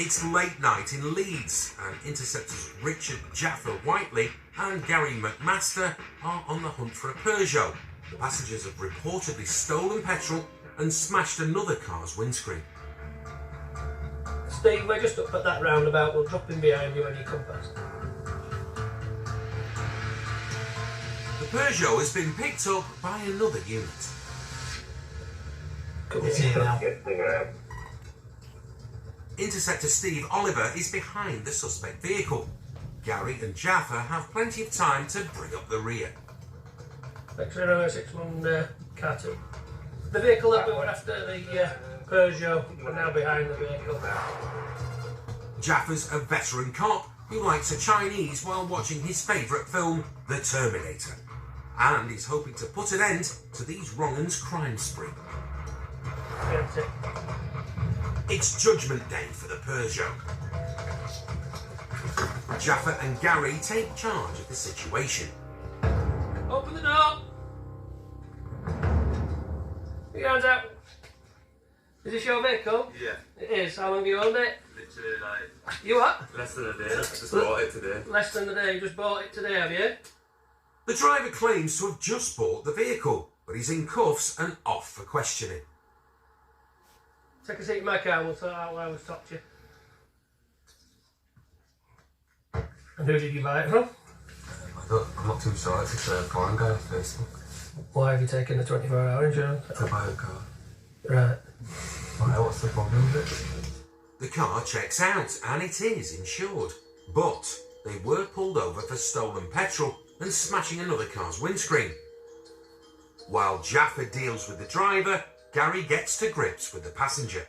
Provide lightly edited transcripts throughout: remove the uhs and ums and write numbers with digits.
It's late night in Leeds, and interceptors Richard Jaffa Whiteley and Gary McMaster are on the hunt for a Peugeot. The passengers have reportedly stolen petrol and smashed another car's windscreen. Steve, we're just up at that roundabout. We'll drop in behind you when you come past. The Peugeot has been picked up by another unit. Come here now. Interceptor Steve Oliver is behind the suspect vehicle. Gary and Jaffa have plenty of time to bring up the rear. X-061 car 2. The vehicle that we were after, the Peugeot, are now behind the vehicle. Jaffa's a veteran cop who likes a Chinese while watching his favourite film, The Terminator, and is hoping to put an end to these wrong-uns' crime spree. That's it. It's Judgment Day for the Peugeot. Jaffa and Gary take charge of the situation. Open the door! Put your hands out. Is this your vehicle? Yeah. It is. How long have you owned it? Literally like You what? less than a day. I just bought it today. Less than a day. You just bought it today, have you? The driver claims to have just bought the vehicle, but he's in cuffs and off for questioning. Take a seat in my car and we'll sort out why we've stopped you. And who did you buy it from? I'm not too sure. It's a foreign guy on Facebook. Why have you taken the 24-hour insurance? To buy a car. Right. Why? What's the problem with it? The car checks out and it is insured, but they were pulled over for stolen petrol and smashing another car's windscreen. While Jaffa deals with the driver, Gary gets to grips with the passenger.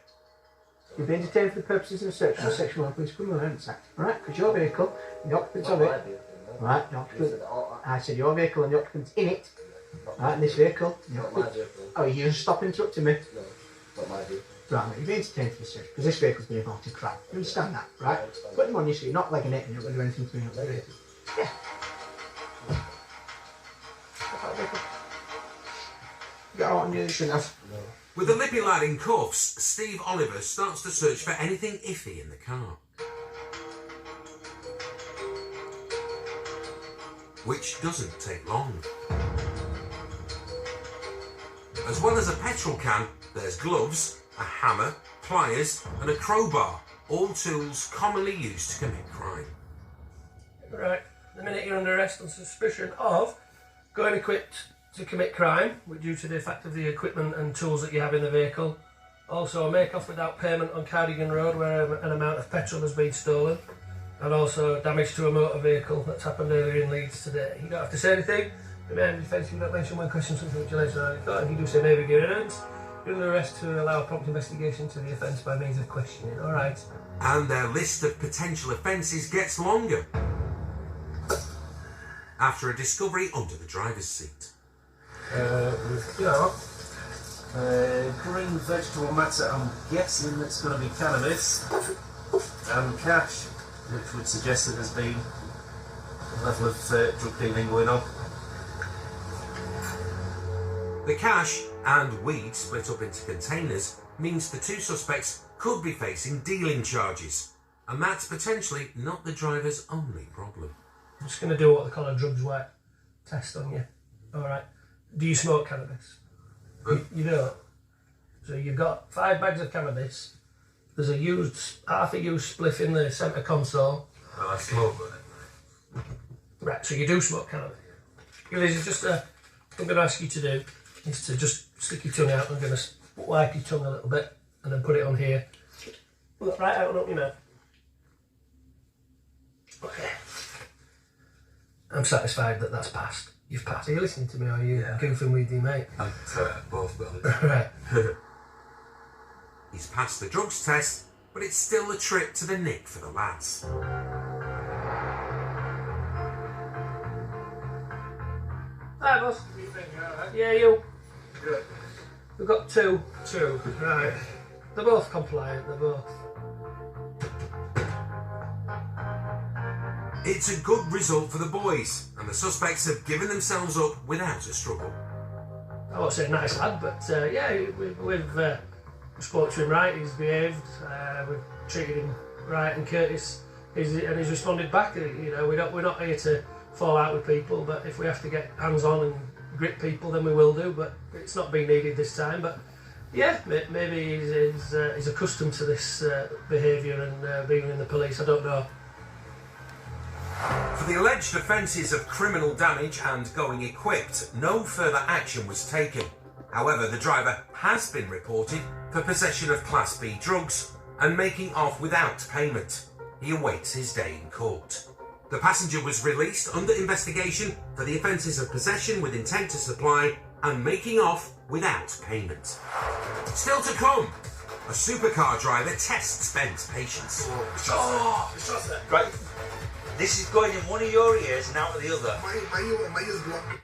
You've been detained for the purposes of a search for sexual offence criminal offence act. Right, because your vehicle, the occupants of it. Right, the occupant. I said your vehicle and the occupants in it. Right, and this vehicle. Not my vehicle. Oh, you just stop interrupting me. No, not my vehicle. Right, mate, you've been detained for the search because this vehicle's being involved in crime. You understand that, right? Put them on your seat, not legging it, and you're not going to do anything to me. Not really. Yeah. Get out on you, you shouldn't have. No. With the lippy lad in cuffs, Steve Oliver starts to search for anything iffy in the car. Which doesn't take long. As well as a petrol can, there's gloves, a hammer, pliers and a crowbar, all tools commonly used to commit crime. Right. The minute you're under arrest on suspicion of going equipped to commit crime, due to the fact of the equipment and tools that you have in the vehicle. Also, make off without payment on Cardigan Road where an amount of petrol has been stolen. And also damage to a motor vehicle that's happened earlier in Leeds today. You don't have to say anything. Remain in defence if you don't mention one question, something which you later on thought. If you do say maybe give evidence, you're under arrest to allow a prompt investigation to the offence by means of questioning. Alright. And their list of potential offences gets longer. After a discovery under the driver's seat. We've got green vegetable matter, I'm guessing that's going to be cannabis, and cash, which would suggest that there's been a level of drug dealing going on. The cash and weed split up into containers means the two suspects could be facing dealing charges, and that's potentially not the driver's only problem. I'm just going to do what they call a drugs white test on you. Alright. Do you smoke cannabis? You don't. So you've got 5 bags of cannabis. There's a half a used spliff in the centre console. Well, I smoke, but Right, so you do smoke cannabis. This is just what I'm going to ask you to do is to just stick your tongue out. I'm going to wipe your tongue a little bit and then put it on here. Look right out and open your mouth. Okay. I'm satisfied that that's passed. You've passed. Are you listening to me or are you goofing with you, mate? I'm both brothers. Right. He's passed the drugs test, but it's still a trip to the nick for the lads. Hi, boss. Yeah, you. Good. We've got two. Two. Right. They're both compliant, they're both. It's a good result for the boys, and the suspects have given themselves up without a struggle. I won't say nice lad, but yeah, we've spoke to him right, he's behaved, we've treated him right, and Curtis he's responded back. You know, we're not here to fall out with people, but if we have to get hands on and grip people, then we will do. But it's not been needed this time. But yeah, maybe he's accustomed to this behaviour and being in the police. I don't know. For the alleged offences of criminal damage and going equipped, no further action was taken. However, the driver has been reported for possession of Class B drugs and making off without payment. He awaits his day in court. The passenger was released under investigation for the offences of possession with intent to supply and making off without payment. Still to come, a supercar driver tests Ben's patience. Right. This is going in one of your ears and out of the other. My ear's blocked.